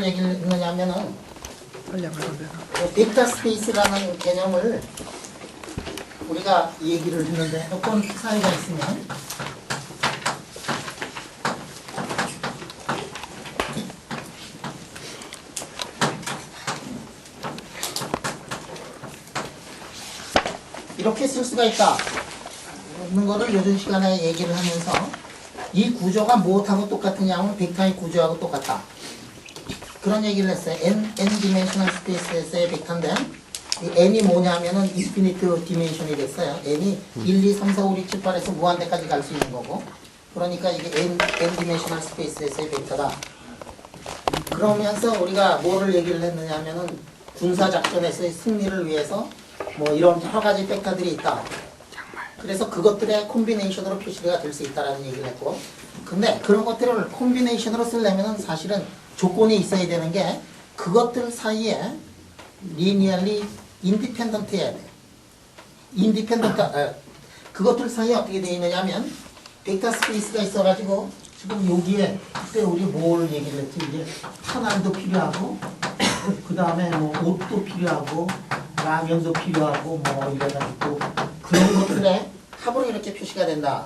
뭐를 얘기했느냐면은 빨리 안 가면 되나? 벡터 스페이스라는 개념을 우리가 얘기를 했는데 어떤 사이가 있으면 이렇게 쓸 수가 있다 는 거를 요즘 시간에 얘기를 하면서 이 구조가 무엇하고 똑같으냐면 벡터의 구조하고 똑같다 그런 얘기를 했어요. n 디멘셔널 스페이스에서의 벡터인데 이 n이 뭐냐면은 인피니트 디멘션이 됐어요. n이 1, 2, 3, 4, 5, 6, 7, 8에서 무한대까지 갈 수 있는 거고 그러니까 이게 n 디멘셔널 스페이스에서의 벡터다. 그러면서 우리가 뭐를 얘기를 했느냐면은 군사작전에서의 승리를 위해서 뭐 이런 여러 가지 벡터들이 있다. 그래서 그것들의 콤비네이션으로 표시가 될 수 있다라는 얘기를 했고 근데 그런 것들을 콤비네이션으로 쓰려면은 사실은 조건이 있어야 되는 게 그것들 사이에 리니얼리 인디펜던트해야 돼. 그것들 사이에 어떻게 되어 있느냐면 벡터 스페이스가 있어가지고 지금 여기에 그때 우리 뭘 얘기를 했지 이게 탄환도 필요하고 그 다음에 뭐 옷도 필요하고 라면도 필요하고 뭐 이래가지고 그런 것들의 합으로 이렇게 표시가 된다.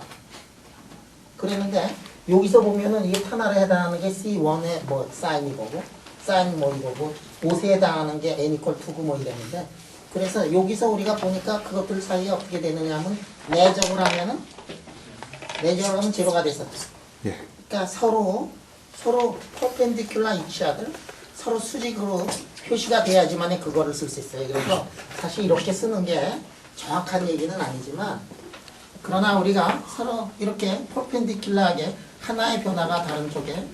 그랬는데 여기서 보면은 이게 탄화에 해당하는 게 C1의 뭐 사인이 거고 사인 뭐 이거고 옷에 해당하는 게 N equal 2고 뭐 이랬는데 그래서 여기서 우리가 보니까 그것들 사이에 어떻게 되느냐면 내적으로 하면은 제로가 됐었죠. 예. 그러니까 서로 퍼펜디큘라 이치아들 서로 수직으로 표시가 돼야지만 그거를 쓸 수 있어요. 그래서 사실 이렇게 쓰는 게 정확한 얘기는 아니지만 그러나 우리가 서로 이렇게 퍼펜디큘라하게 하나의 변화가 다른 쪽에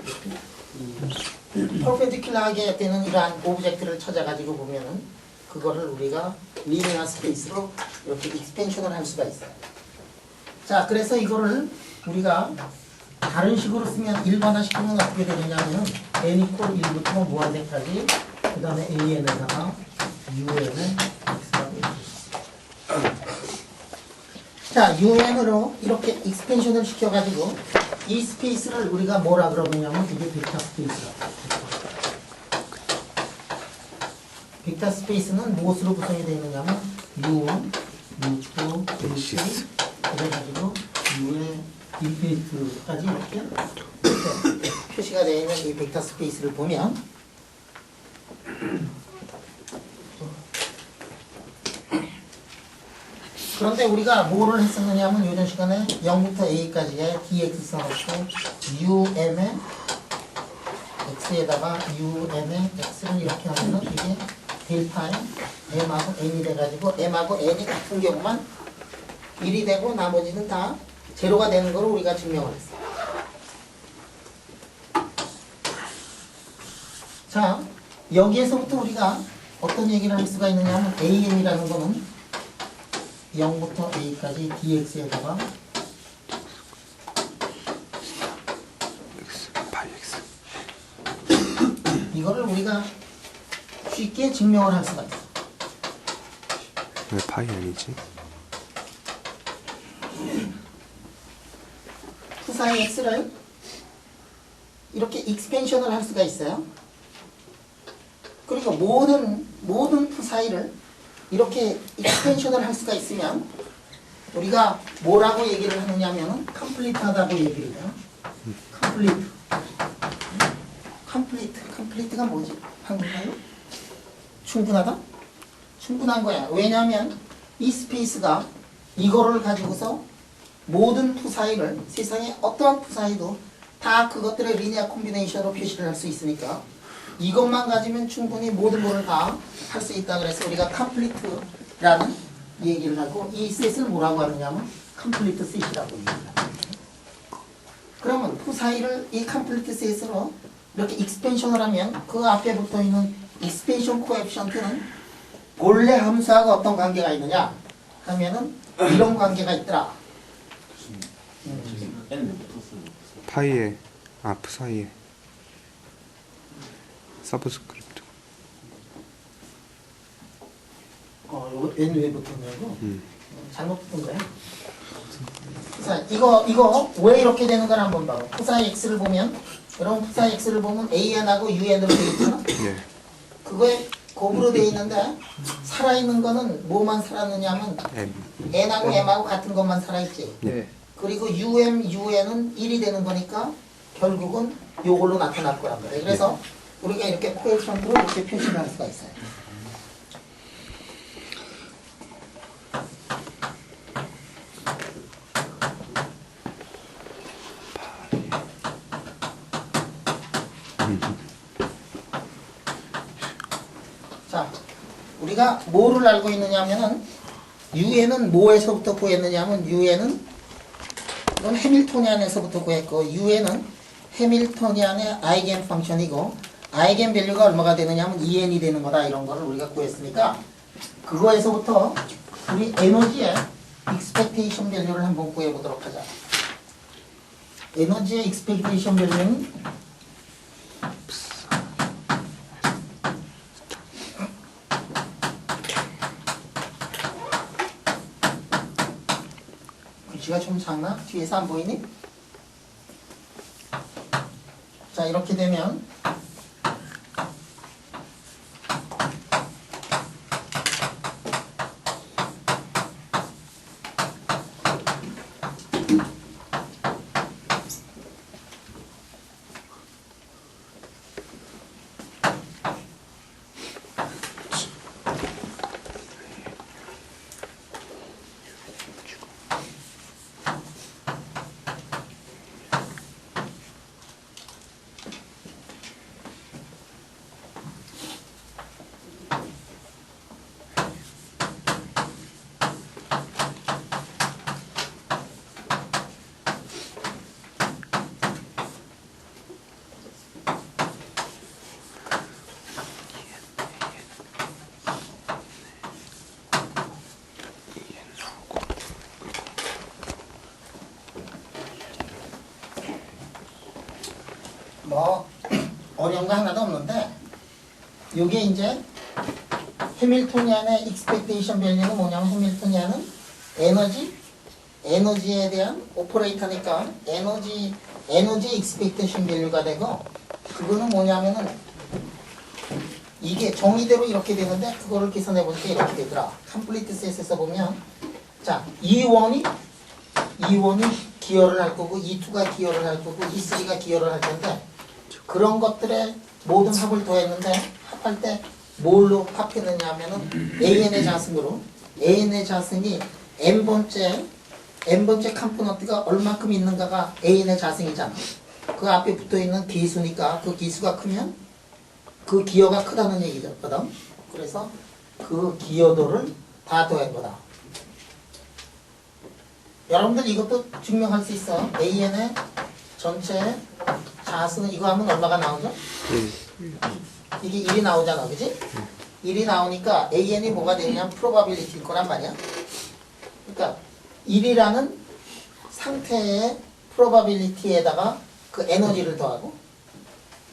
퍼펜디큘라하게 되는 이러한 오브젝트를 찾아가지고 보면은 그거를 우리가 리니어 스페이스로 이렇게 익스펜션을 할 수가 있어요. 자, 그래서 이거를 우리가 다른 식으로 쓰면 일반화시키면 어떻게 되느냐면 n equal 1부터 무한대까지 그 다음에 an에다가 un의 x가 되죠. 자, un으로 이렇게 익스펜션을 시켜가지고 이 스페이스를 우리가 뭐라 그러느냐면 이게 벡터 스페이스라. 벡터 스페이스는 무엇으로 구성이 되어 있느냐면 u1, u2, u3 그래가지고 u의 인피니트까지 이렇게 표시가 되어 있는 이 벡터 스페이스를 보면 그런데 우리가 뭐를 했었느냐면 요전 시간에 0부터 a까지의 dx 써놓고 um의 x에다가 um의 x를 이렇게 하면은 이게 델타에 m하고 n이 돼가지고 m하고 n이 같은 경우만 1이 되고 나머지는 다 제로가 되는 걸 우리가 증명을 했어요. 자, 여기에서부터 우리가 어떤 얘기를 할 수가 있느냐면 am이라는 거는 0부터 a까지 dx에다가 이거를 우리가 쉽게 증명을 할 수가 있어. 왜 파이 아니지? 푸사의 x를 이렇게 익스펜션을 할 수가 있어요. 그리고 모든 푸사이를 이렇게 익스펜션을 할 수가 있으면 우리가 뭐라고 얘기를 하느냐면은 컴플리트하다고 얘기를 해요. 컴플리트가 뭐지? 한국말로? 충분하다? 충분한 거야. 왜냐하면 이 스페이스가 이거를 가지고서 모든 푸사이를 세상에 어떠한 푸사이도 다 그것들의 리니어 콤비네이션으로 표시를 할 수 있으니까 이것만 가지면 충분히 모든 거를 다 할 수 있다. 그래서 우리가 컴플리트라는 얘기를 하고 이 셋을 뭐라고 하느냐면 컴플리트 셋이라고 얘기를 합니다. 그러면 푸사이를 이 컴플리트 셋으로 이렇게 익스펜션을 하면 그 앞에 붙어있는 익스펜션 코에피션트는 본래 함수하고 어떤 관계가 있느냐 하면은 이런 관계가 있더라. 파이에 푸사이에 서브스크립트. 요거 n 왜 붙었냐고? 잘못 붙은 거야. 자, 이거 왜 이렇게 되는 걸 한번 봐봐. 푸사의 x를 보면 여러분 푸사 x를 보면 an하고 un으로 되어 있잖아. 예. 그거에 곱으로 되어 있는데 살아있는 거는 뭐만 살았느냐면 M. n하고 m하고 같은 것만 살아있지. 예. 그리고 un은 1이 되는 거니까 결국은 요걸로 나타날 거란 말이에요. 그래서 우리가 이렇게 코에피션트로 이렇게 표시를 할 수가 있어요. 자, 우리가 뭐를 알고 있느냐면은 UN은 뭐에서부터 구했느냐면 UN은 이건 해밀토니안에서부터 구했고 UN은 해밀토니안의 아이겐 펑션이고 아이겐 밸류가 얼마가 되느냐면 EN이 되는 거다 이런 거를 우리가 구했으니까 그거에서부터 우리 에너지의 익스펙테이션 밸류를 한번 구해보도록 하자. 에너지의 익스펙테이션 밸류는 글씨가 좀 작나? 뒤에서 안 보이니? 자, 이렇게 되면 뭐 어려운 거 하나도 없는데 요게 이제 해밀토니안의 익스펙테이션 밸류는 뭐냐면 해밀토니안은 에너지에 대한 오퍼레이터니까 에너지 익스펙테이션 밸류가 되고 그거는 뭐냐면은 이게 정의대로 이렇게 되는데 그거를 계산해 보니까 이렇게 되더라. 컴플리트 셋에서 보면 자 E1이 기여를 할 거고 E2가 기여를 할 거고 E3가 기여를 할 텐데 그런 것들의 모든 합을 더했는데 합할 때 뭘로 합했느냐 하면은 AN의 자승으로 AN의 자승이 n번째 컴포넌트가 얼마큼 있는가가 AN의 자승이잖아. 그 앞에 붙어있는 기수니까 그 기수가 크면 그 기여가 크다는 얘기거든. 그래서 그 기여도를 다 더한 거다. 여러분들 이것도 증명할 수 있어. AN의 전체 자승 이거 하면 얼마가 나오죠? 이게 1이 나오잖아, 그지? 1이 나오니까 AN이 뭐가 되냐면 probability일 거란 말이야. 그러니까 1이라는 상태의 probability에다가 그 에너지를 더하고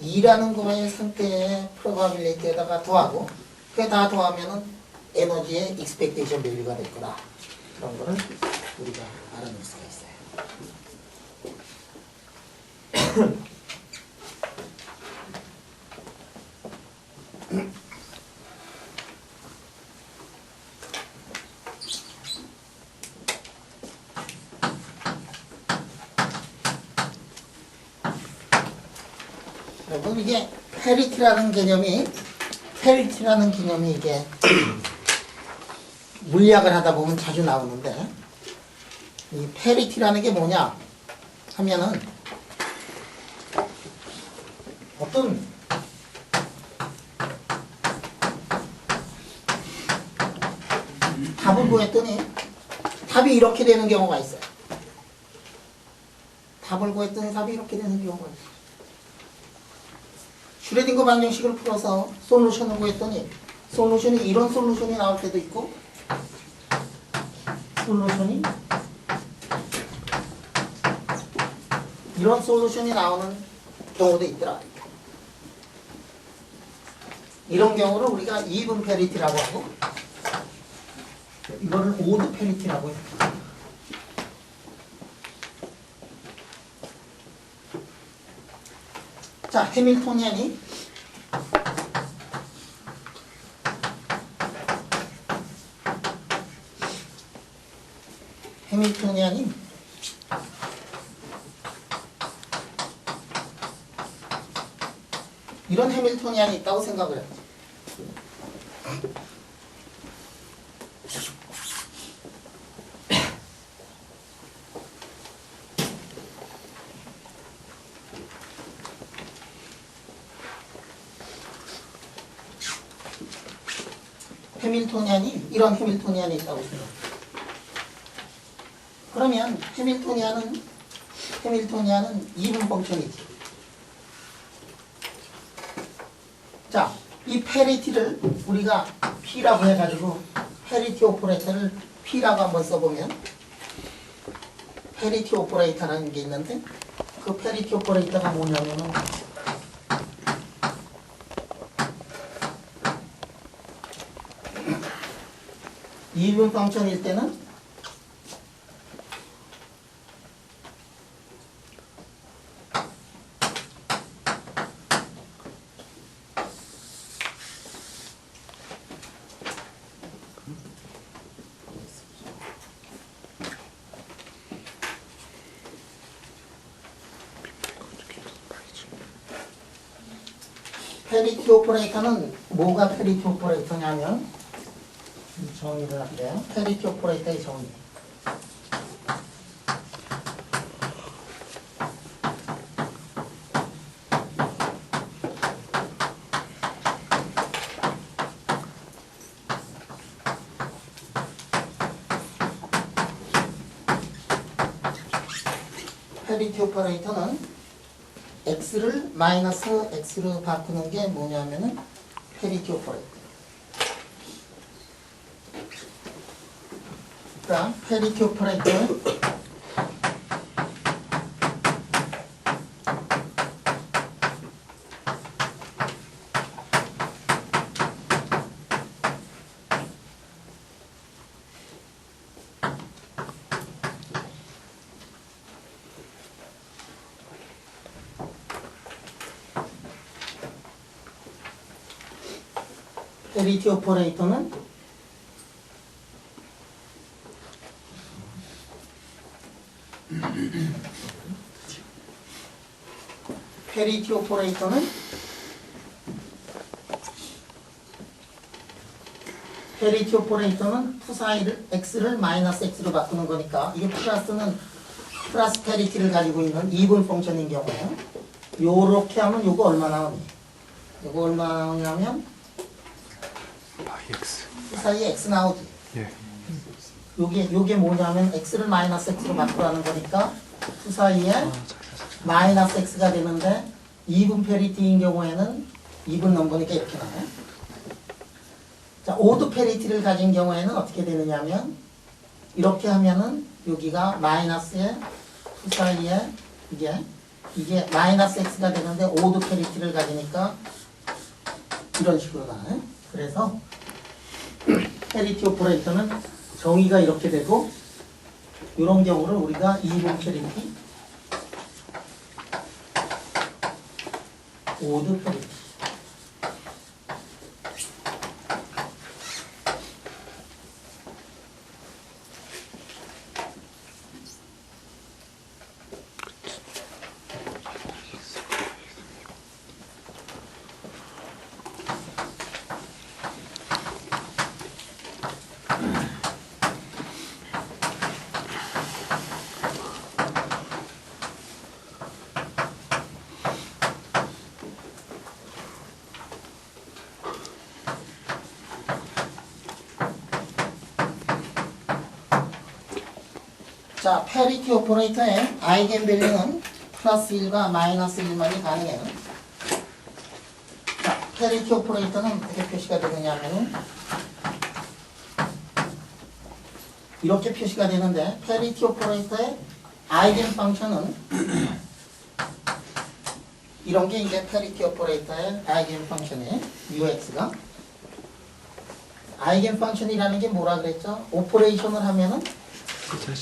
2라는 거의 상태의 probability에다가 더하고 그게 다 더하면은 에너지의 expectation value가 될 거다. 그런 거를 우리가 알아낼 수가 있어요. 여러분 이게 페리티라는 개념이 이게 물리학을 하다 보면 자주 나오는데 이 페리티라는 게 뭐냐 하면은 어떤 답을 구했더니 답이 이렇게 되는 경우가 있어요. 답을 구했더니 답이 이렇게 되는 경우가 있어요. 슈레딩거 방정식을 풀어서 솔루션을 구했더니 솔루션이 이런 솔루션이 나올 때도 있고 솔루션이 이런 솔루션이 나오는 경우도 있더라. 이런 경우를 우리가 even parity라고 하고 이거를 odd parity라고 해요. 자, 해밀토니안이 이런 해밀토니안이 있다고 생각을 해요. 이런 해밀토니안이 있다고 생각해요. 그러면 해밀토니안은 이분 펑션이지. 자, 이 페리티를 우리가 P라고 해가지고 페리티 오퍼레이터를 P라고 한번 써보면 페리티 오퍼레이터라는 게 있는데 그 페리티 오퍼레이터가 뭐냐면은 이분 펑션일 때는 페리티 오퍼레이터는 뭐가 페리티 오퍼레이터냐면 정의를 할게요. 페리티 오퍼레이터의 정의. 페리티 오퍼레이터는 x를 마이너스 x로 바꾸는 게 뭐냐면은 페리티 오퍼레이터. 자, 페리티 오퍼레이터는 페리티 오퍼레이터는 푸사이를 x를 마이너스 x로 바꾸는 거니까 이게 플러스 페리티를 가지고 있는 이분 펑션인 경우에 요렇게 하면 요거 얼마 나오니? 요거 얼마 나오냐면 파이 x. 푸사이 x 나오지. 예. 요게 뭐냐면 x를 마이너스 x로 바꾸라는 거니까 푸사이에 마이너스 x가 되는데 2분 페리티인 경우에는 2분 넘버니까 이렇게 나와요. 자, 오드 페리티를 가진 경우에는 어떻게 되느냐면 이렇게 하면은 여기가 마이너스에 푸 사이에 이게 마이너스 x가 되는데 오드 페리티를 가지니까 이런 식으로 나와요. 그래서 페리티 오퍼레이터는 정의가 이렇게 되고 이런 경우를 우리가 2분 페리티 오드 페리티. 자, 페리티 오퍼레이터의 아이겐밸류는 플러스 1과 마이너스 1만이 가능해요. 자, 페리티 오퍼레이터는 어떻게 표시가 되느냐 하면은 이렇게 표시가 되는데 페리티 오퍼레이터의 아이겐 펑션은 이런 게 이제 페리티 오퍼레이터의 아이겐 펑션이에요. UX가 아이겐 펑션이라는 게 뭐라 그랬죠? 오퍼레이션을 하면은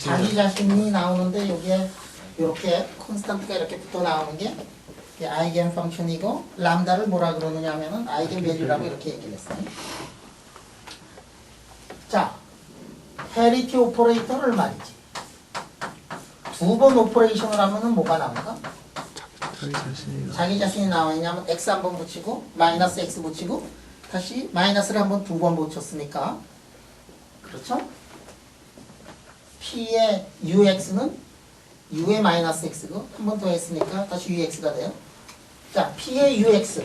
자기 자신이 나오는데 여기에 이렇게 콘스탄트가 이렇게 붙어 나오는 게 이게 아이겐 펑션이고 람다를 뭐라 그러느냐 하면은 아이겐 밸류라고 이렇게 얘기를 했어요. 자, 페리티 오퍼레이터를 말이지. 두 번 오퍼레이션을 하면은 뭐가 나올까? 자기 자신이 자기 자신이 나와있냐면 x 한 번 붙이고 마이너스 x 붙이고 다시 마이너스를 한 번 두 번 붙였으니까 그렇죠? p의 ux는 u의 마이너스 x고 한 번 더 했으니까 다시 ux가 돼요. 자, p의 ux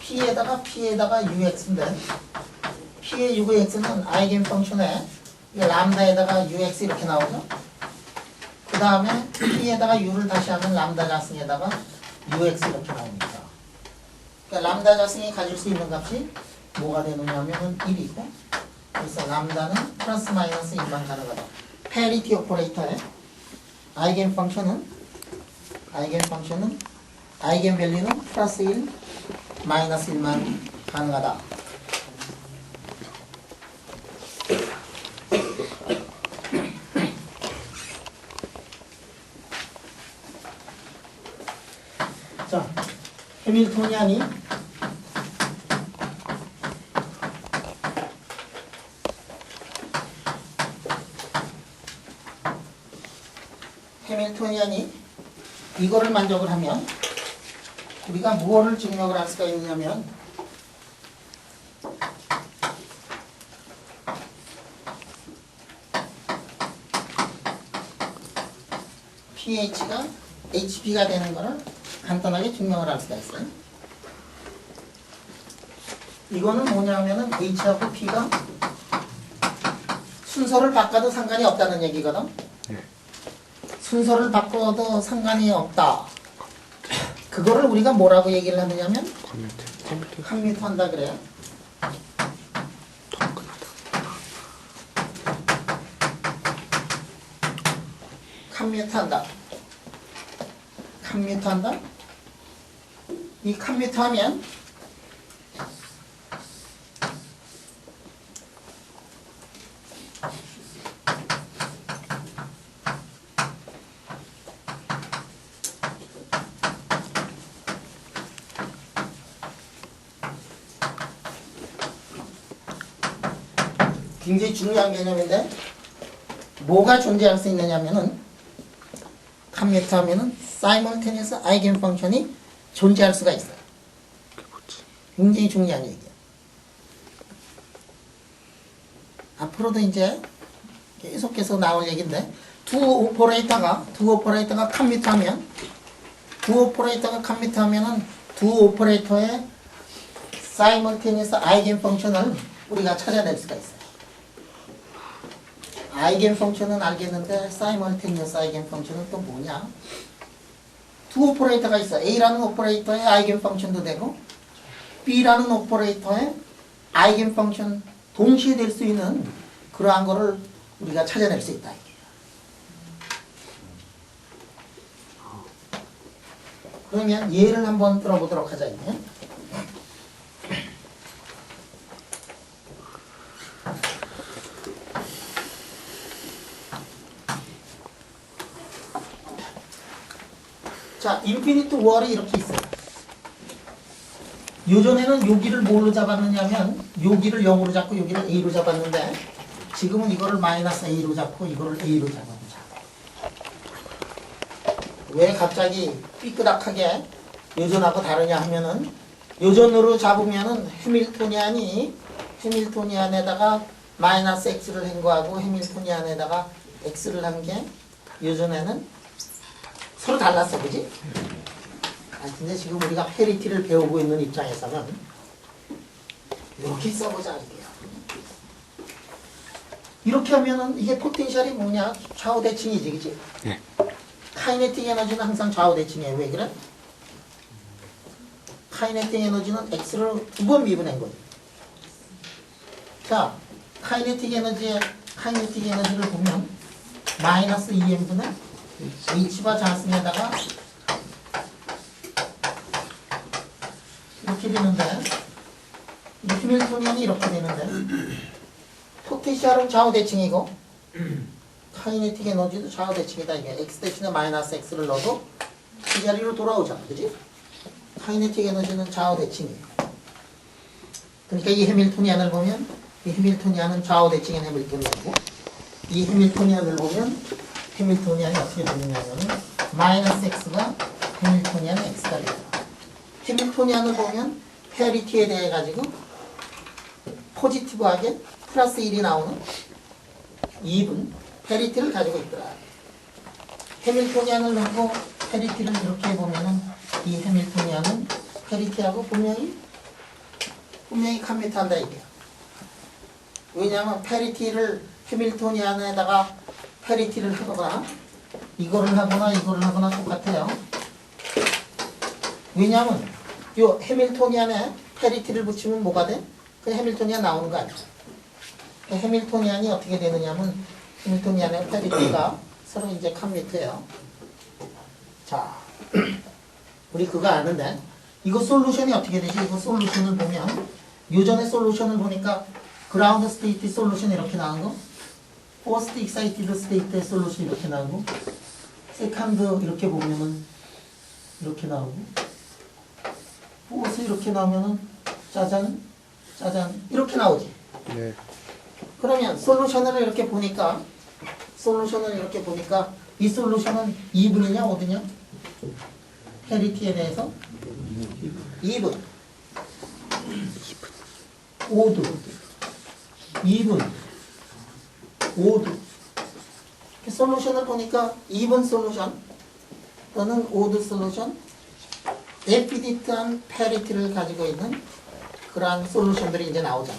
p에다가 ux인데 p의 ux는 아이겐 펑션에 람다에다가 ux 이렇게 나오죠? 그 다음에 p에다가 u를 다시 하면 람다 자승에다가 ux 이렇게 나옵니다. 그러니까 람다 자승이 가질 수 있는 값이 뭐가 되느냐 하면 1이고 그래서 람다는 플러스 마이너스 1만 가능하다. 페리티 오퍼레이터의 아이겐 펑션은 아이겐 밸류는 플러스 1 마이너스 1만 가능하다. 자, 해밀토니안이 이거를 만족을 하면 우리가 무엇을 증명을 할 수가 있냐면 pH가 HP가 되는 것을 간단하게 증명을 할 수가 있어요. 이거는 뭐냐면은 H하고 P가 순서를 바꿔도 상관이 없다는 얘기거든. 순서를 바꿔도 상관이 없다. 그거를 우리가 뭐라고 얘기를 하느냐면 컴퓨터 한다 그래요. 컴퓨터 한다. 이 컴퓨터 하면 굉장히 중요한 개념인데 뭐가 존재할 수 있느냐면은 컴퓨터 하면은 사이먼테니어스 아이겐 펑션이 존재할 수가 있어요. 굉장히 중요한 얘기야. 앞으로도 이제 계속해서 나올 얘기인데 두 오퍼레이터가 컴퓨터하면 두 오퍼레이터의 사이먼테니어스 아이겐 펑션을 우리가 찾아낼 수가 있어요. 아이겐 펑션은 알겠는데 사이먼테니어스 아이겐 펑션은 또 뭐냐? 두 오퍼레이터가 있어. A라는 오퍼레이터의 아이겐 펑션도 되고 B라는 오퍼레이터의 아이겐 펑션 동시에 될 수 있는 그러한 거를 우리가 찾아낼 수 있다. 그러면 예를 한번 들어보도록 하자. 이제. 자, 인피니트 월이 이렇게 있어요. 요전에는 여기를 뭘로 잡았느냐면 여기를 0으로 잡고 여기를 A로 잡았는데 지금은 이거를 마이너스 A로 잡고 이거를 A로 잡아보자. 왜 갑자기 삐끄덕하게 요전하고 다르냐 하면은 요전으로 잡으면은 해밀토니안에다가 마이너스 X를 한 거하고 해밀토니안에다가 X를 한 게 요전에는 서로 달랐어, 그지? 근데 지금 우리가 페리티를 배우고 있는 입장에서는 이렇게 써보자, 이게요. 이렇게 하면은 이게 포텐셜이 뭐냐? 좌우대칭이지, 그지? 네. 카이네틱 에너지는 항상 좌우대칭이에요. 왜 그래? 카이네틱 에너지는 X를 두 번 미분한 거예요. 자, 카이네틱 에너지를 보면 마이너스 2m분의 H바 자승에다가 이렇게 되는데 해밀토니안이 이렇게 되는데 포텐셜은 좌우대칭이고 카이네틱 에너지도 좌우대칭이다. 이게 X 대신에 마이너스 X를 넣어도 이 자리로 돌아오잖아. 그지? 카이네틱 에너지는 좌우 대칭이에요. 그러니까 이 해밀토니안을 보면 이 해밀토니안은 좌우 대칭인 해밀토니안이고 이 해밀토니안을 보면 해밀토니안이 어떻게 되느냐면은 마이너스 x가 해밀토니안 x가 돼요. 해밀토니안을 보면 페리티에 대해 가지고 포지티브하게 플러스 1이 나오는 2분 페리티를 가지고 있더라. 해밀토니안을 놓고 페리티를 이렇게 해보면은 이 해밀토니안은 페리티하고 분명히 컴퓨터한다 이게요. 왜냐하면 페리티를 해밀토니안에다가 페리티를 하거나 이거를 하거나 똑같아요. 왜냐하면 요 해밀토니안에 페리티를 붙이면 뭐가 돼? 그 해밀토니안 나오는 거 아니야. 해밀토니안이 어떻게 되느냐면 해밀토니안의 페리티가 서로 이제 컴퓨터예요. 자, 우리 그거 아는데 이거 솔루션이 어떻게 되지? 이거 솔루션을 보면 요전의 솔루션을 보니까 그라운드 스테이트 솔루션 이렇게 나온 거, 포스트 익사이티드 스테이트의 솔루션 이렇게 나오고, 세컨드 이렇게 보면은 이렇게 나오고, 포스 이렇게 나오면은 짜잔 이렇게 나오지. 네. 그러면 솔루션을 이렇게 보니까 이 솔루션은 2분이냐 5분이냐? 페리티에 대해서 2분 5두 2분 5두 솔루션을 보니까 2분 솔루션 또는 5두 솔루션 에피디트한 페리티를 가지고 있는 그러한 솔루션들이 이제 나오잖아.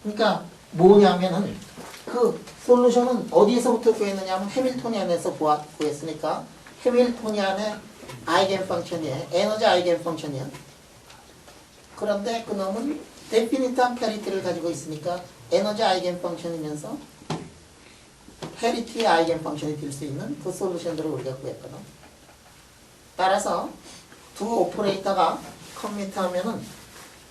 그러니까 뭐냐면은 그 솔루션은 어디에서부터 구했느냐 하면 해밀토니안에서 구했으니까 해밀토니안의 아이겐 펑션이에요. 에너지 아이겐 펑션이에요. 그런데 그놈은 데피니트한 페리티를 가지고 있으니까 에너지 아이겐 펑션이면서 페리티의 아이겐 펑션이 될 수 있는 그 솔루션들을 우리가 구했거든. 따라서 두 오퍼레이터가 컴퓨터하면은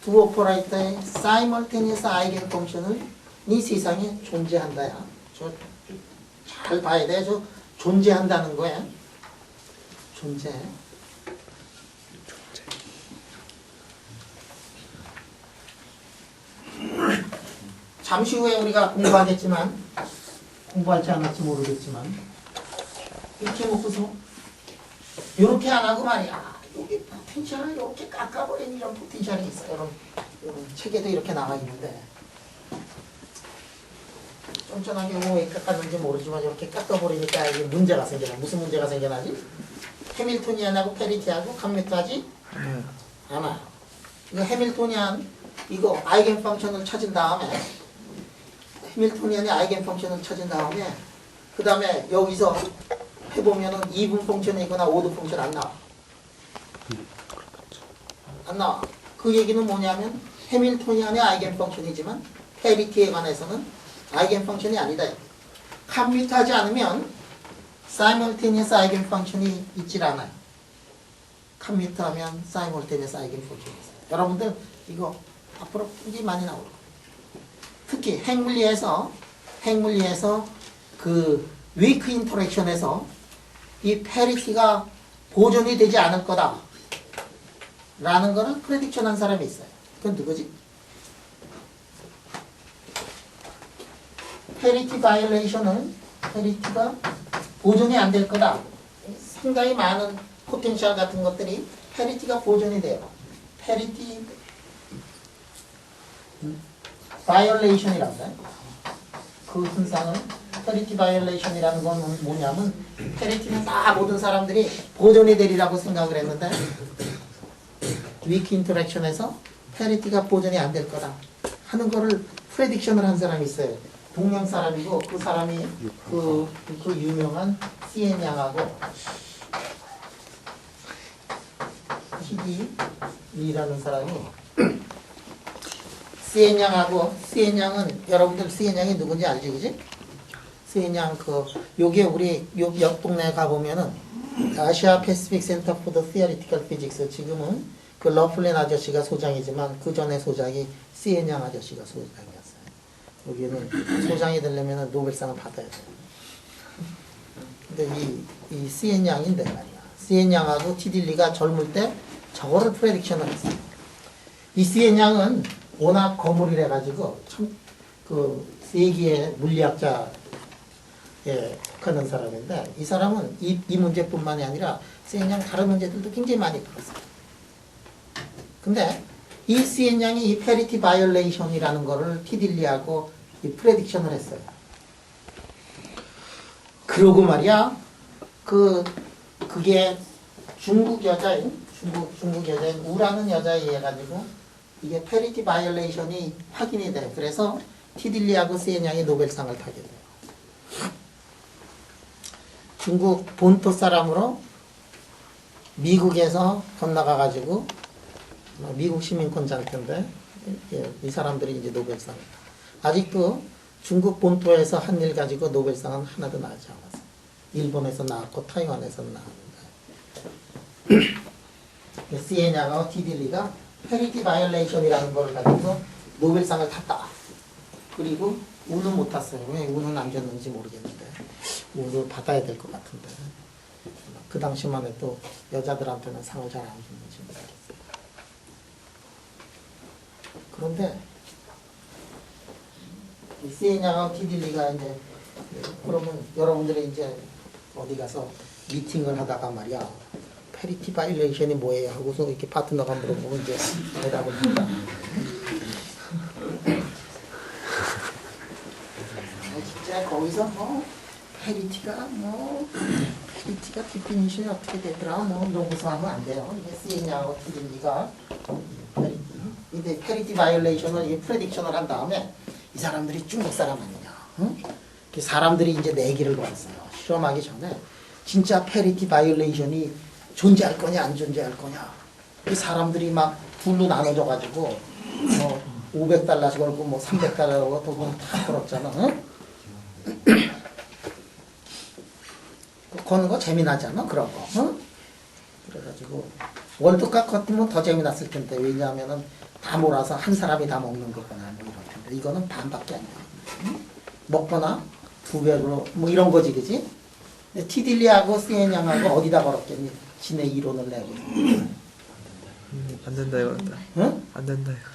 두 오퍼레이터의 사이멀테니어스 아이겐 펑션을 이 세상에 존재한다야. 잘 봐야 돼. 존재한다는 거야. 존재. 잠시 후에 우리가 공부하겠지만 공부할지 안 할지 모르겠지만 이렇게 먹고서 이렇게 안 하고 말이야. 여기 포텐셜을 이렇게 깎아버리는 이런 포텐셜이 있어요. 여러분 책에도 이렇게 나와 있는데 쫀쫀하게 왜 깎았는지 모르지만 이렇게 깎아버리니까 이게 문제가 생겨나. 무슨 문제가 생겨나지? 해밀토니안하고 페리티하고 컴퓨터하지 않아요. 이거 해밀토니안 이거 아이겐 펑션을 찾은 다음에 해밀토니안의 아이겐 펑션을 찾은 다음에 그 다음에 여기서 해보면은 2분 펑션이거나 5두 펑션 안 나와. 안 나와. 그 얘기는 뭐냐면 해밀토니안의 아이겐 펑션이지만 페리티에 관해서는 아이겐 펑션이 아니다. 컴퓨터하지 않으면 사이멀테니어스 아이겐 펑션이 있질 않아요. 컴퓨터하면 사이멀테니어스 아이겐 펑션이 있어요. 여러분들 이거 앞으로 굉장히 많이 나올 거예요. 특히 핵물리에서 그 위크 인터랙션에서 이 페리티가 보존이 되지 않을 거다 라는 거를 프레딕션 한 사람이 있어요. 그건 누구지? 페리티 바이올레이션은 페리티가 보존이 안 될 거다. 상당히 많은 포텐셜 같은 것들이 페리티가 보존이 돼요. 페리티 바이올레이션이라고 해요. 그 현상을 페리티 바이올레이션이라는 건 뭐냐면 페리티는 다 모든 사람들이 보존이 되리라고 생각을 했는데 위키 인터랙션에서 페리티가 보존이 안 될 거다 하는 거를 프레딕션을 한 사람이 있어요. 동양 사람이고 그 사람이 그 유명한 시엔 양하고 히디이라는 사람이 시엔 양은 여러분들 시엔 양이 누군지 알지 그지? 시엔 양 요게 우리 옆 동네에 가보면은 아시아 패시픽 센터 포 더 티어리티컬 피직스 지금은 그 러플렌 아저씨가 소장이지만 그 전에 소장이 시엔 양 아저씨가 소장이었어요. 여기는 소장이 되려면 노벨상을 받아야 돼요. 근데 이 시엔 양인데 말이야. 시엔 양하고 티딜리가 젊을 때 저거를 프레딕션을 했어요. 이 시엔 양은 워낙 거물이래 가지고 그 세계의 물리학자에 속하는 사람인데 이 사람은 이 문제뿐만이 아니라 시엔 양 다른 문제들도 굉장히 많이 풀었어요. 근데 이 시엔 양이 이 페리티 바이올레이션이라는 거를 티딜리하고 이 프레딕션을 했어요. 그러고 말이야 그게 중국 여자인 우라는 여자에 의해 가지고 이게 페리티 바이올레이션이 확인이 돼. 그래서 티딜리하고 시엔 양이 노벨상을 타게 돼요. 중국 본토 사람으로 미국에서 건너가 가지고 미국 시민권자일 텐데 이 사람들이 이제 노벨상을 타. 아직도 중국 본토에서 한 일 가지고 노벨상은 하나도 나지 않았어. 일본에서 나왔고 타이완에서 나왔는데 시엔 양하고 티딜리가 페리티 바이올레이션이라는 걸 가지고 노벨상을 탔다. 그리고 우는 못 탔어요. 왜 우는 안 줬는지 모르겠는데 우를 받아야 될 것 같은데 그 당시만 해도 여자들한테는 상을 잘 안 줬는지 모르겠어요. 그런데 시엔 양하고 티딜리가 이제 그러면 여러분들이 이제 어디 가서 미팅을 하다가 말이야 페리티 바이올레이션이 뭐예요 하고서 이렇게 파트너가 물어보면 이제 대답을 한다. 진짜 거기서 페리티가 디피니션이 어떻게 되더라 농구서 하면 안 돼요. 이게 시엔 양하고 티딜리가 근데 페리티 바이올레이션을 이 프레딕션을 한 다음에 이 사람들이 중국 사람 아니냐? 응? 사람들이 이제 내기를 걸었어요. 실험하기 전에 진짜 페리티 바이올레이션이 존재할 거냐 안 존재할 거냐. 이 사람들이 막 둘로 나눠져 가지고 뭐 500달러씩 걸고 뭐 300달러 걸고 돈 다 걸었잖아. 응? 거는 거 재미나잖아 그런 거. 응? 그래가지고 월드컵 같으면 더 재미났을 텐데 왜냐하면은 다 몰아서 한 사람이 다 먹는 거거나 뭐 이럴 텐데 이거는 반밖에 안 돼. 응? 먹거나 2배로 뭐 이런 거지 그지? 근데 티딜리하고 시엔 양하고 어디다 걸었겠니? 지네 이론을 내고. 안 된다 이거다. 응? 안 된다 이거.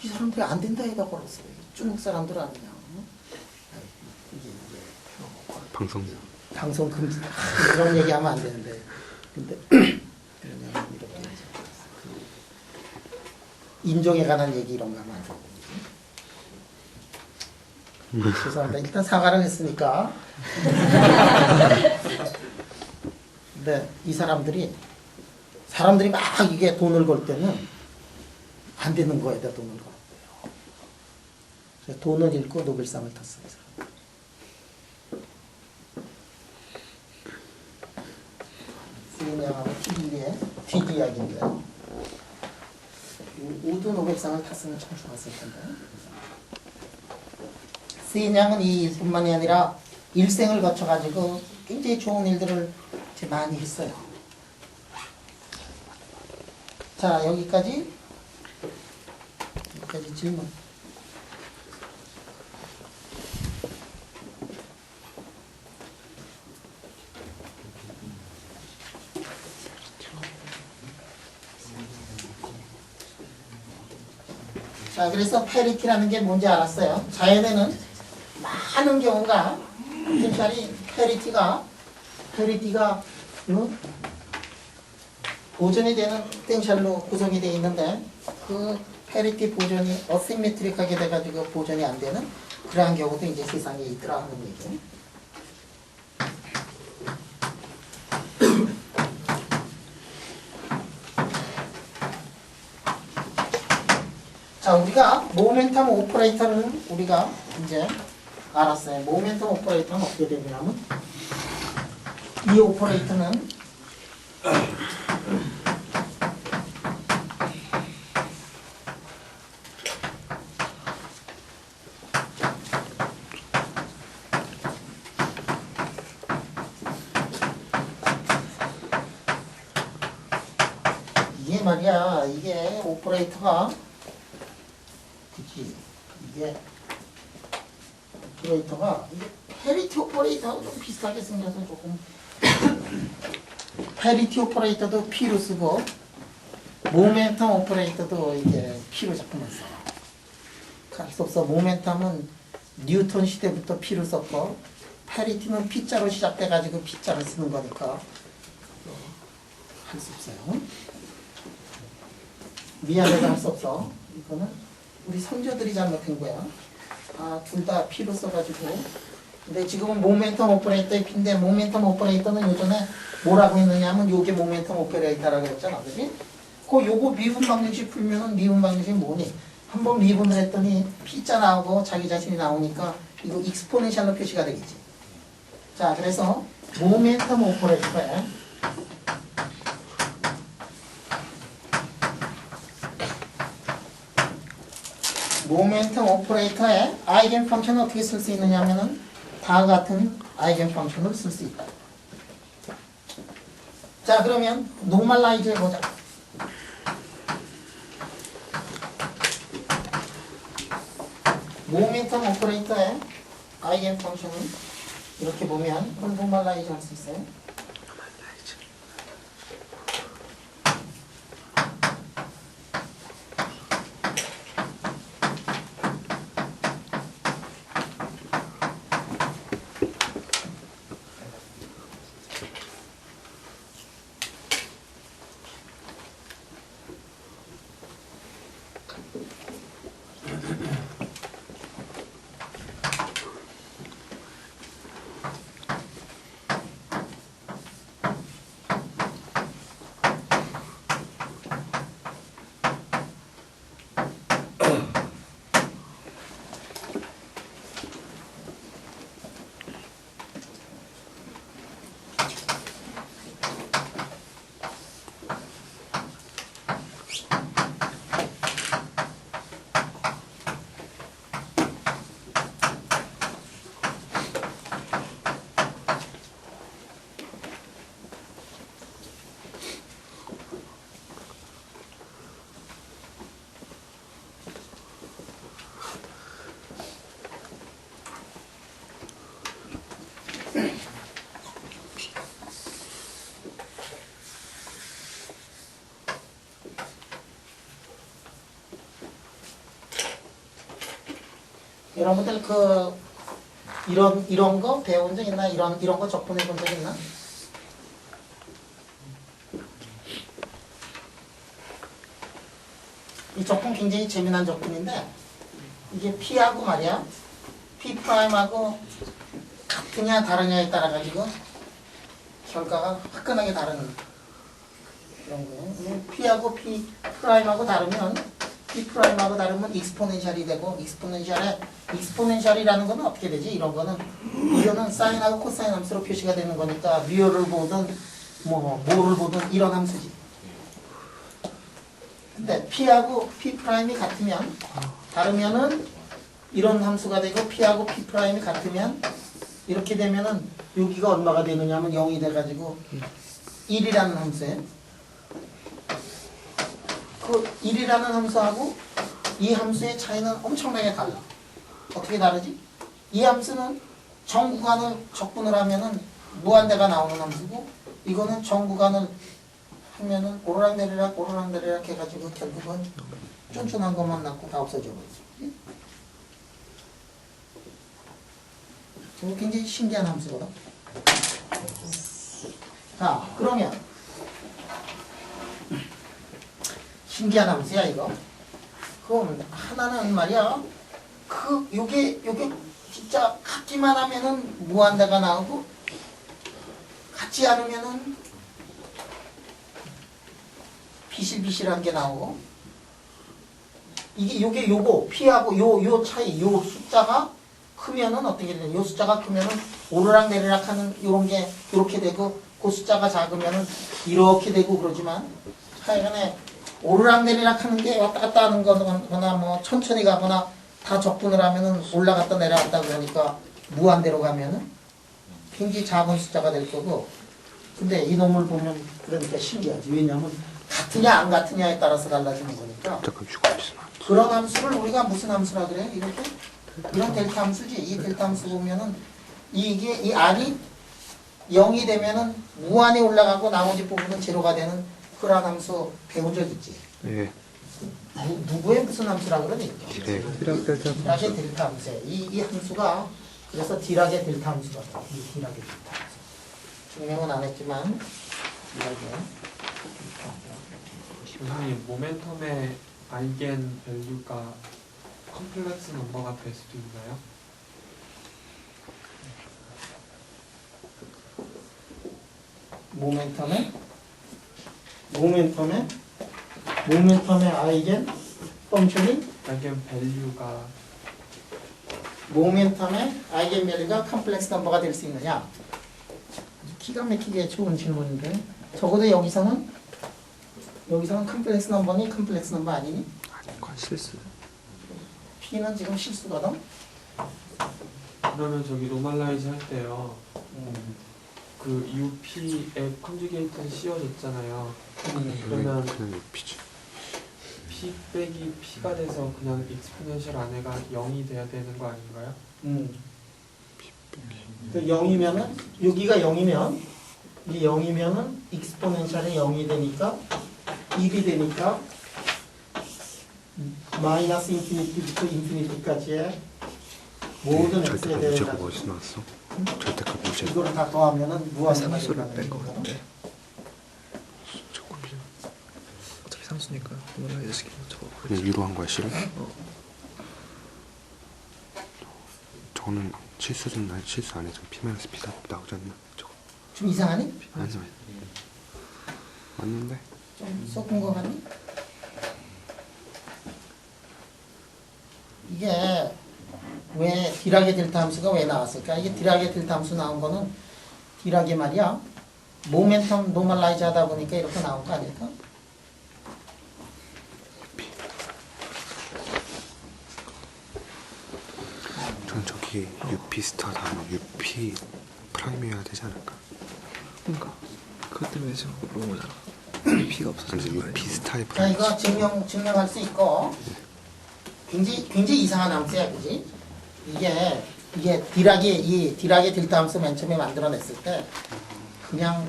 이 사람들이 안 된다 해다 걸었어요. 중국 사람들 아니냐? 응? 이게 방송 금지. 이런 얘기하면 안 되는데. 근데 그러냐면 이렇게 인종에 관한 얘기 이런 거 하면 안 되고. 죄송합니다. 일단 사과를 했으니까. 근데 이 사람들이 막 이게 돈을 걸 때는 안 되는 거에다 돈을 걸었대요. 그래서 돈을 잃고 노벨상을 탔어요. 이 사람. 시엔 양하고 티딜리의 뒷이야기인데 우도 노벨상을 탔으면 참 좋았을 텐데. 시엔 양은 이 일뿐만이 아니라 일생을 거쳐가지고 굉장히 좋은 일들을 이제 많이 했어요. 자, 여기까지 질문. 자, 그래서 페리티라는 게 뭔지 알았어요. 자연에는 많은 경우가 포텐셜이 페리티가 보존이 되는 포텐셜로 구성이 되어 있는데 그 페리티 보존이 어시메트릭하게 돼가지고 보존이 안 되는 그러한 경우도 이제 세상에 있더라 하는 얘기예요. 자, 우리가 모멘텀 오퍼레이터는 우리가 이제 알았어요. 모멘텀 오퍼레이터는 어떻게 되냐면 이 오퍼레이터는 이게 말이야, 이게 오퍼레이터가 그치, 이게 오퍼레이터가 이게 페리티 오퍼레이터하고 좀 비슷하게 생겨서 조금 페리티 오퍼레이터도 P로 쓰고 모멘텀 오퍼레이터도 이제 P로 자꾸만 써요. 할 수 없어. 모멘텀은 뉴턴 시대부터 P를 썼고 페리티는 P자로 시작돼가지고 P자를 쓰는 거니까 할 수 없어요. 미안해도 할 수 없어. 이거는 우리 선조들이 잘못한 거야. 둘 다 P로 써가지고. 근데 지금은 모멘텀 오퍼레이터의 P인데 모멘텀 오퍼레이터는 요전에 뭐라고 했느냐면 요게 모멘텀 오퍼레이터라고 했잖아. 그지? 요거 미분 방정식 풀면은 미분 방정식이 뭐니? 한번 미분을 했더니 P자 나오고 자기 자신이 나오니까 이거 익스포넨셜로 표시가 되겠지. 자, 그래서 모멘텀 오퍼레이터에 아이겐 펑션을 어떻게 쓸 수 있느냐면은 다음과 같은 아이겐 펑션을 쓸 수 있다. 자, 그러면 노멀라이즈 해보자. 모멘텀 오퍼레이터의 아이겐 펑션은 이렇게 보면 노멀라이즈 할 수 있어요. 여러분들 이런 거 배운 적 있나? 이런 거 접근해 본 적 있나? 이 접근 굉장히 재미난 접근인데 이게 P하고 말이야. P 프라임하고 같으냐 다르냐에 따라 가지고 결과가 화끈하게 다른 그런 거예요. P하고 P 프라임하고 다르면 P 프라임하고 다르면 익스포넨셜이 되고 익스포넨셜이라는 거는 어떻게 되지? 이거는 사인하고 코사인 함수로 표시가 되는 거니까 뮤를 보든 뭐를 보든 이런 함수지. 근데 P하고 P 프라임이 같으면 다르면은 이런 함수가 되고 P하고 P 프라임이 같으면 이렇게 되면은 여기가 얼마가 되느냐면 0이 돼가지고 1이라는 함수예요. 그 1이라는 함수하고 이 함수의 차이는 엄청나게 달라. 어떻게 다르지? 이 함수는 정 구간을 적분을 하면은 무한대가 나오는 함수고 이거는 정 구간을 하면은 오르락내리락 해가지고 결국은 쫀쫀한 것만 남고 다 없어져 버리지. 이거 굉장히 신기한 함수거든. 자, 그러면 신기한 함수야 이거. 그럼 하나는 말이야. 요게 진짜 같기만 하면은 무한대가 나오고 같지 않으면은 비실비실한 게 나오고 요거 P하고 요 차이 요 숫자가 크면은 어떻게 되냐? 요 숫자가 크면은 오르락 내리락 하는 요런 게 요렇게 되고 그 숫자가 작으면은 이렇게 되고 그러지만 하여간에 오르락 내리락 하는 게 왔다 갔다 하는 거나 뭐 천천히 가거나 다 적분을 하면은 올라갔다 내려갔다 그러니까 무한대로 가면은 굉장히 작은 숫자가 될 거고 근데 이놈을 보면 그러니까 신기하지. 왜냐하면 같으냐 안 같으냐에 따라서 달라지는 거니까 그런 함수를 우리가 무슨 함수라 그래? 이런 델타 함수지. 이 델타 함수 보면은 이게 이 R이 0이 되면은 무한에 올라가고 나머지 부분은 제로가 되는 그런 함수 배운 적 있지? 예. 누구의 무슨 함수라 그러니? 네. 디락 델타 디락의 델타 함수. 이 함수가 그래서 디락의 델타 함수가 돼. 이 디락의 델타 함수. 증명은 안 했지만 디락의 델타 함수. 선생님, 모멘텀의 아이겐 밸류가 컴플렉스 넘버가 될 수도 있나요? 모멘텀의 아이겐 펑션이 아이겐 밸류가 모멘텀의 아이겐 밸류가 컴플렉스 넘버가 될 수 있느냐? 아주 기가 막히게 좋은 질문인데 적어도 여기서는 컴플렉스 넘버니 컴플렉스 넘버 아니니? 아닌 건 실수. P는 지금 실수거든? 그러면 저기 노멀라이즈 할 때요. 그 UP에 컨주게이트는 씌워졌잖아요. 그러면 그냥 UP지. P 빼기 P가 돼서 그냥 익스포넨셜 안에가 0이 돼야 되는 거 아닌가요? 그 0이면은 여기가 0이면 이게 0이면은 익스포넨셜이 0이 되니까 1이 되니까 마이너스 인피니티부터 인피니티까지의 모든 x에 절대값 대해서 무제곱 어디서 나왔어? 절대값 무제곱. 이거를 다 더하면은 무한히 상수를 뺀거 같은데. 저거 어차피 상수니까 노멀라이즈 시키면 저거 그냥 위로 한 거야 실은? 저거는 실수 안 해서 P-P 나오지 않나? 저거 좀 이상하니? 아니 맞는데? 좀 섞은 거 같니? 이게 왜 디락의 델타 함수가 왜 나왔을까? 이게 디락의 델타 함수 나온 거는 디락이 말이야 모멘텀 노멀라이즈 하다 보니까 이렇게 나온 거 아닐까? 전 저기 UP 스타 다음에 UP 프라임이어야 되지 않을까? 그러니까 그것 때문에 지금 물어본 거잖아. P가 그래서 없어지는 거 UP 아니야? 스타의 자, 프라임. 이거 증명할 수 있고 굉장히 이상한 함수야, 그지? 이게 디락의 델타 함수 맨 처음에 만들어냈을 때 그냥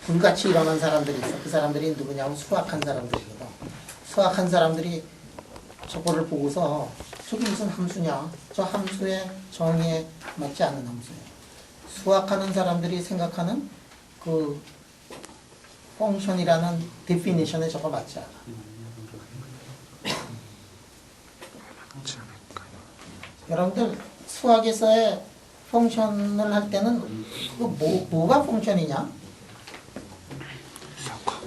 불같이 일어난 사람들이 있어. 그 사람들이 누구냐면 수학한 사람들이거든. 수학한 사람들이 저거를 보고서 저게 무슨 함수냐? 저 함수의 정의에 맞지 않는 함수예요. 수학하는 사람들이 생각하는 그 펑션이라는 데피니션에 저거 맞지 않아. 맞지 않을까? 여러분들 수학에서의 펑션을 할 때는 그거 뭐가 펑션이냐? 수학과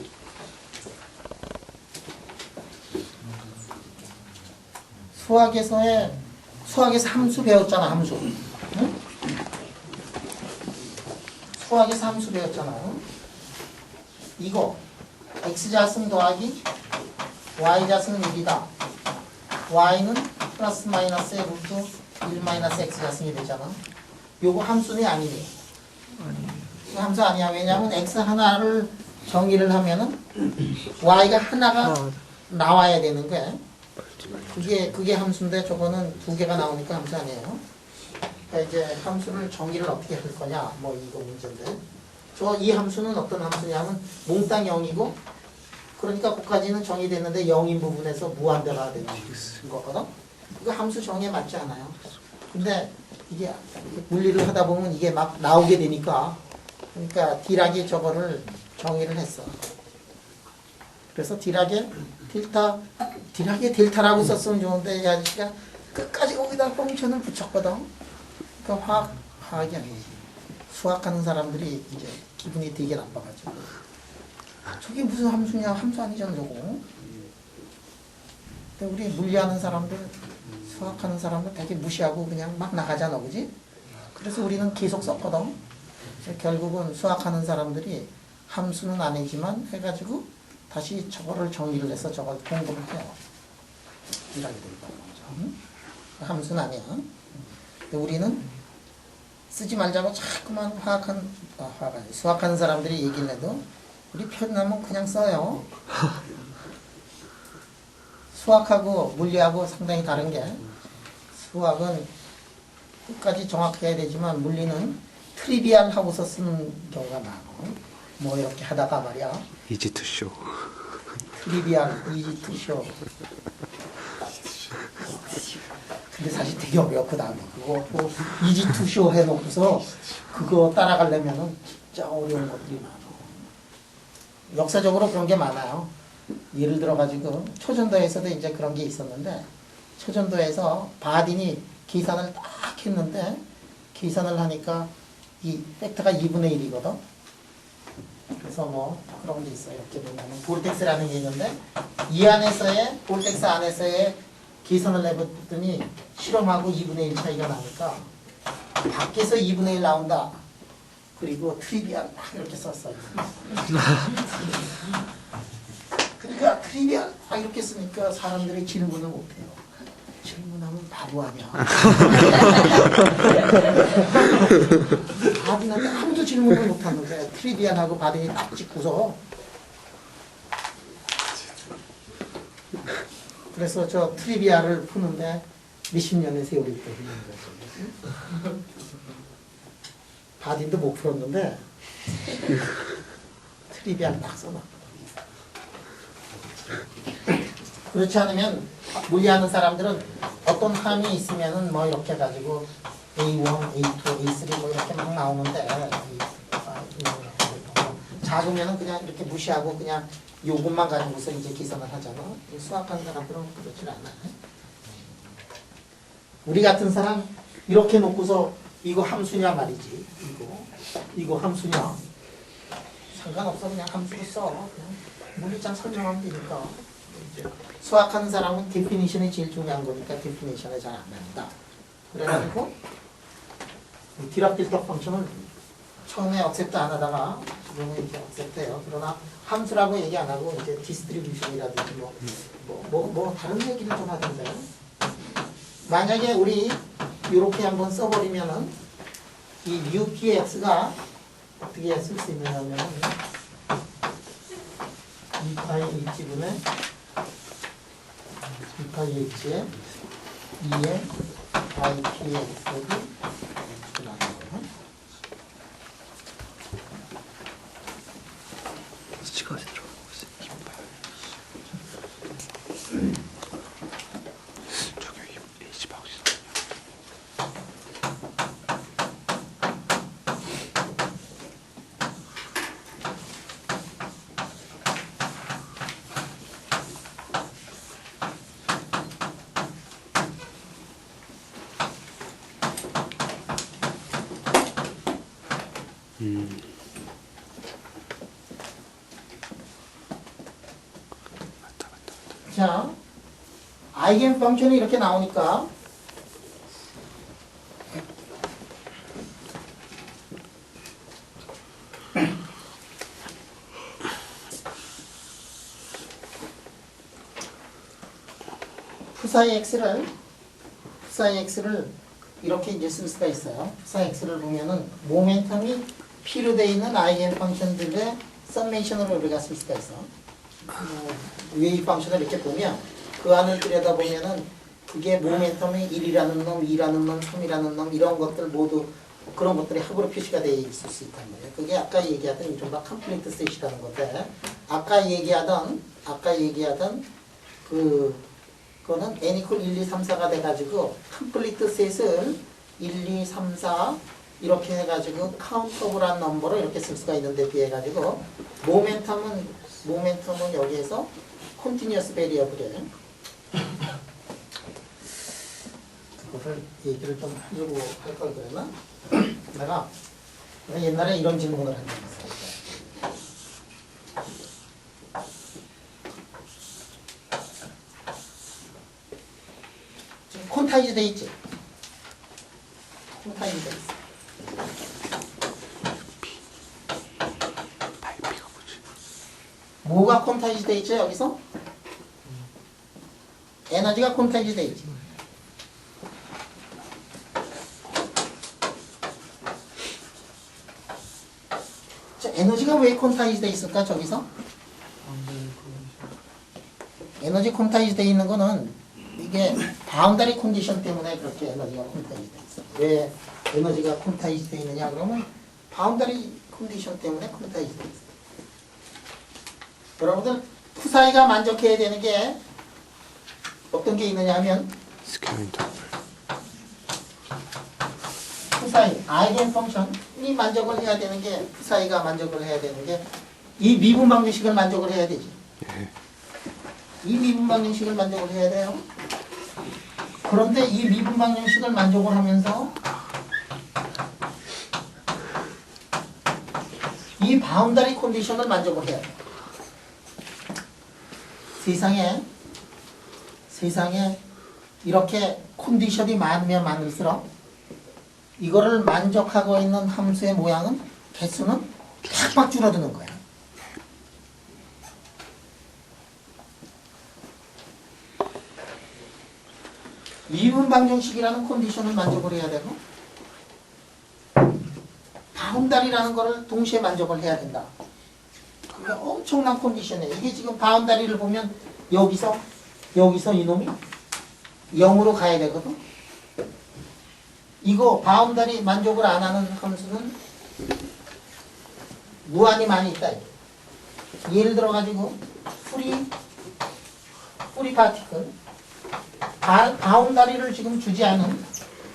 수학에서 함수 배웠잖아, 함수. 응? 수학에서 함수 배웠잖아. 응? 이거 x자승 더하기 y자승 1이다. y는 플러스 마이너스의 루트 1 마이너스 x자승이 되잖아. 요거 함수니 아니니? 아니. 함수 아니야. 왜냐하면 x 하나를 정의를 하면은 y가 하나가 나와야 되는 거야. 그게 함수인데 저거는 두 개가 나오니까 함수 아니에요. 그러니까 이제 함수를 정의를 어떻게 할 거냐, 뭐 이거 문제인데. 이 함수는 어떤 함수냐면 몽땅 0이고 그러니까 거기까지는 정의됐는데 0인 부분에서 무한대가 되는 거거든. 이거 함수 정의에 맞지 않아요. 근데 이게 물리를 하다 보면 이게 막 나오게 되니까 그러니까 디락이 저거를 정의를 했어. 그래서 디락의 델타라고 썼으면 좋은데 이 아저씨가 끝까지 거기다 펑션을 붙였거든. 그러니까 화학이 아니지. 수학하는 사람들이 이제 기분이 되게 나빠가지고 저게 무슨 함수냐, 함수 아니잖아 저거. 근데 우리 물리하는 사람들, 수학하는 사람들 되게 무시하고 그냥 막 나가잖아, 그지? 그래서 우리는 계속 썼거든. 결국은 수학하는 사람들이 함수는 아니지만 해가지고 다시 저거를 정의를 해서 저걸 공부를 해요. 이렇게 되거든. 함수는 아니야. 근데 우리는 쓰지 말자고 자꾸만 수학하는 사람들이 얘기를 해도 우리 편하면 그냥 써요. 수학하고 물리하고 상당히 다른 게 수학은 끝까지 정확해야 되지만 물리는 트리비얼 하고서 쓰는 경우가 많아. 뭐 이렇게 하다가 말이야. 이지 투쇼. 트리비얼, 이지 투쇼. 근데 사실 되게 어렵거든. 그거 또 이지 투쇼 해놓고서 그거 따라가려면은 진짜 어려운 것들이 많아. 역사적으로 그런 게 많아요. 예를 들어가지고 초전도에서도 이제 그런 게 있었는데 초전도에서 바딘이 계산을 딱 했는데 계산을 하니까 이 팩터가 2분의 1이거든. 그래서 뭐 그런 게 있어요. 이렇게 보면은 볼텍스라는 게 있는데 이 안에서의 볼텍스 안에서의 계산을 해봤더니 실험하고 2분의 1 차이가 나니까 밖에서 2분의 1 나온다. 그리고 트리비얼 딱 이렇게 썼어요. 그러니까 트리비얼 딱 이렇게 쓰니까 사람들이 질문을 못해요. 질문하면 바보 아니야. 바딘한테 아무도 질문을 못하는데 트리비안하고 바딘이 딱 찍고서 그래서 저 트리비아를 푸는데 몇십 년의 세월이 걸리는 거죠. 바딘도 못 풀었는데 트리비안 딱 써놨거든요. 그렇지 않으면 물리하는 사람들은 어떤 함이 있으면은 뭐 이렇게 해가지고 A1, A2, A3 뭐 이렇게 막 나오는데 작으면은 그냥 이렇게 무시하고 그냥 요것만 가지고서 이제 계산을 하잖아. 수학하는 사람들은 그렇지 않아. 우리 같은 사람 이렇게 놓고서 이거 함수냐 말이지. 이거 함수냐. 상관없어. 그냥 함수로 써. 그냥 물리장 설명하면 되니까. 수학하는 사람은 데피니션이 제일 중요한 거니까 데피니션에 잘 안 나온다. 그래가지고 디락딜터 펑션을 처음에 억셉트 안 하다가 지금은 이제 억셉트해요. 그러나 함수라고 얘기 안 하고 이제 디스트리뷰션이라든지 뭐 다른 얘기를 좀 하던데. 만약에 우리 이렇게 한번 써버리면은 이 UPX가 어떻게 쓸 수 있느냐면은 2파이 H분의 2파이 H에 2의 YPX이 나오는 거예요. 시간이 들어가고 저기 H 박스. 자, 아이겐 펑션이 이렇게 나오니까 푸사이 X를 이렇게 이제 쓸 수가 있어요. 푸사이 X를 보면은 모멘텀이 필요되어 있는 아이겐 펑션들의 썸메이션으로 우리가 쓸 수가 있어. 웨이브 펑션을 이렇게 보면 그 안을 들여다보면은 그게 모멘텀이 1이라는 놈, 2라는 놈, 3이라는 놈 이런 것들 모두 그런 것들이 합으로 표시가 되어 있을 수 있단 말이에요. 그게 아까 얘기하던 이른바 컴플리트 셋이라는 건데 아까 얘기하던 그거는 n equal 1, 2, 3, 4가 돼가지고 컴플리트 셋을 1, 2, 3, 4 이렇게 해가지고 카운터블한 넘버로 이렇게 쓸 수가 있는데 비해가지고 모멘텀은 여기에서 컨티뉴어스 베리어블이에요. 그거를 얘기를 좀 해주고 할 걸 그랬나? 내가 옛날에 이런 질문을 한 적이 있어요. 지금 콘타이즈 돼 있지? 콘타이즈 돼 있어. 뭐가 콘타이즈 돼 있죠 여기서? 에너지가 콘타이즈 돼 있지. 자, 에너지가 왜 콘타이즈 돼 있을까 저기서? 에너지 콘타이즈 돼 있는 거는 이게 바운다리 컨디션 때문에 그렇게 에너지가 콘타이즈 돼 있어. 왜 에너지가 콘타이즈 되어 있느냐 그러면 바운더리 컨디션 때문에 콘타이즈 되어 있어요. 여러분들 푸사이가 만족해야 되는 게 어떤 게 있느냐 하면 스퀘어 인터벌. 푸사이 아이겐 펑션이 만족을 해야 되는 게 푸사이가 만족을 해야 되는 게 이 미분 방정식을 만족을 해야 되지. 예. 이 미분 방정식을 만족을 해야 돼요. 그런데 이 미분 방정식을 만족을 하면서 이 바운더리 컨디션을 만족을 해야 돼요. 세상에 이렇게 컨디션이 많으면 많을수록 이거를 만족하고 있는 함수의 모양은 개수는 팍팍 줄어드는 거야. 미분 방정식이라는 컨디션을 만족을 해야 되고 바운다리라는 거를 동시에 만족을 해야 된다. 그게 엄청난 컨디션이에요. 이게 지금 바운다리를 보면 여기서 이놈이 0으로 가야 되거든. 이거 바운다리 만족을 안 하는 함수는 무한히 많이 있다. 예를 들어 가지고 프리 파티클 바운다리를 지금 주지 않은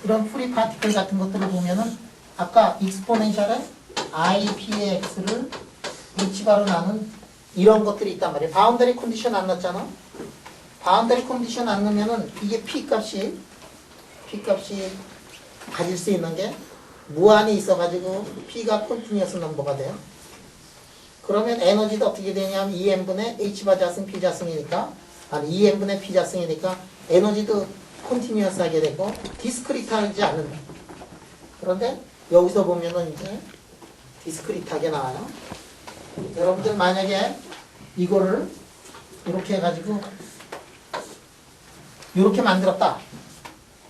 이런 프리 파티클 같은 것들을 보면은 아까 익스포넨셜에 IPX를 H바로 나눈 이런 것들이 있단 말이에요. 바운다리 컨디션 안 넣었잖아. 바운다리 컨디션 안 넣으면은 이게 P 값이 가질 수 있는 게 무한히 있어가지고 P가 컨티뉴어스 넘버가 돼요. 그러면 에너지도 어떻게 되냐면 2n분의 H바 자승 P 자승이니까 2n분의 P 자승이니까 에너지도 컨티뉴어스하게 되고 디스크리트하지 않는다. 그런데 여기서 보면은 이제 디스크리트하게 나와요. 여러분들 만약에 이거를 이렇게 해가지고 이렇게 만들었다.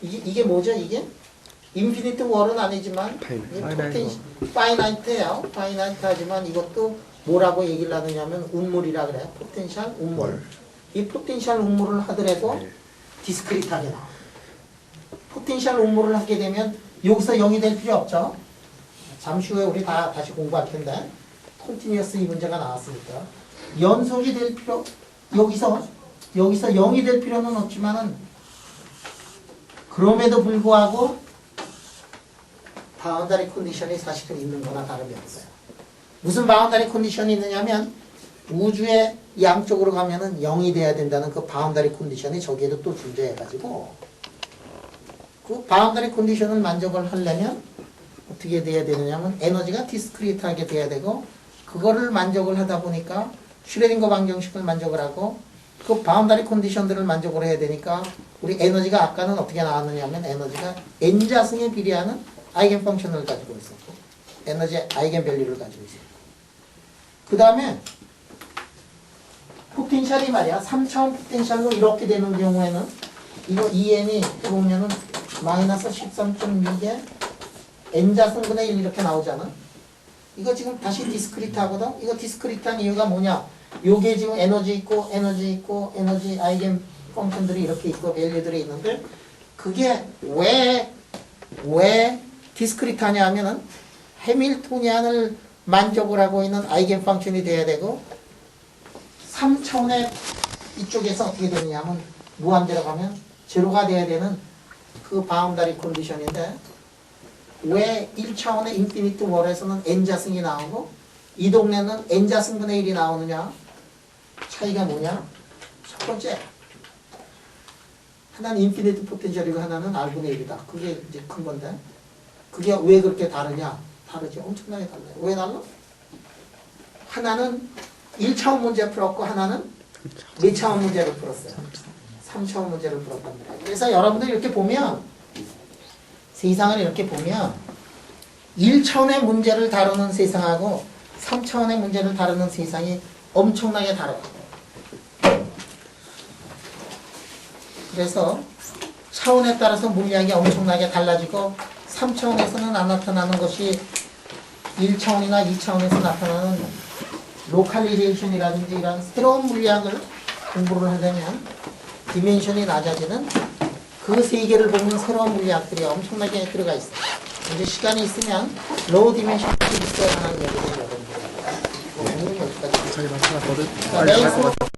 이게 뭐죠? 이게 인피니트 월은 아니지만 파이나이트예요. 파이나이트 하지만 이것도 뭐라고 얘기를 하느냐면 운물이라 그래요. 포텐셜 운물. 이 포텐셜 운물을 하더라도 디스크리트하게 나와. 포텐셜 운물을 하게 되면 여기서 0이 될 필요 없죠. 잠시 후에 우리 다시 공부할 텐데 컨티뉴어스 이 문제가 나왔으니까 연속이 될 필요 여기서 0이 될 필요는 없지만은 그럼에도 불구하고 바운다리 컨디션이 사실은 있는 거나 다름이 없어요. 무슨 바운다리 컨디션이 있느냐면 우주의 양쪽으로 가면은 0이 돼야 된다는 그 바운다리 컨디션이 저기에도 또 존재해가지고 그 바운다리 컨디션을 만족을 하려면 어떻게 돼야 되느냐면 에너지가 디스크리트하게 돼야 되고 그거를 만족을 하다 보니까 슈레딩거 방정식을 만족을 하고 그 바운다리 컨디션들을 만족을 해야 되니까 우리 에너지가 아까는 어떻게 나왔느냐면 에너지가 n자승에 비례하는 아이겐 펑션을 가지고 있었고 에너지 아이겐 밸류를 가지고 있었고 그 다음에 포텐셜이 말이야 3차원 포텐셜로 이렇게 되는 경우에는 이거 2n이 보면은 마이너스 13.6에 n자승분의 1 이렇게 나오잖아. 이거 지금 다시 디스크리트 하거든. 이거 디스크리트한 이유가 뭐냐? 요게 지금 에너지 있고 에너지 아이겐 펑션들이 이렇게 있고 밸류들이 있는데 그게 왜 디스크리트 하냐 하면은 해밀토니안을 만족을 하고 있는 아이겐 펑션이 돼야 되고 3차원의 이쪽에서 어떻게 되느냐 하면 무한대로 가면 제로가 돼야 되는 그 바운다리 컨디션인데 왜 1차원의 인피니트 월에서는 n자승이 나오고 이 동네는 n자승분의 1이 나오느냐? 차이가 뭐냐? 첫 번째 하나는 인피니트 포텐셜이고 하나는 r분의 1이다. 그게 이제 큰 건데 그게 왜 그렇게 다르냐? 다르지. 엄청나게 달라요. 왜 달라? 하나는 1차원 문제 풀었고 하나는 2차원 문제를 풀었어요. 3차원 문제를 풀었단 말이에요. 그래서 여러분들 이렇게 보면 세상을 이렇게 보면 1차원의 문제를 다루는 세상하고 3차원의 문제를 다루는 세상이 엄청나게 다르고 그래서 차원에 따라서 물리학이 엄청나게 달라지고 3차원에서는 안 나타나는 것이 1차원이나 2차원에서 나타나는 로컬리제이션이라든지 이런 새로운 물리학을 공부를 하려면 디멘션이 낮아지는 그 세계를 보는 새로운 물리학들이 엄청나게 들어가 있어요. 이제 시간이 있으면 로우 디멘션 피직스에 관한 얘기를 해보도록 하겠습니다. 오늘은 여기까지. 자기 나타났거든. 자, 내일 수업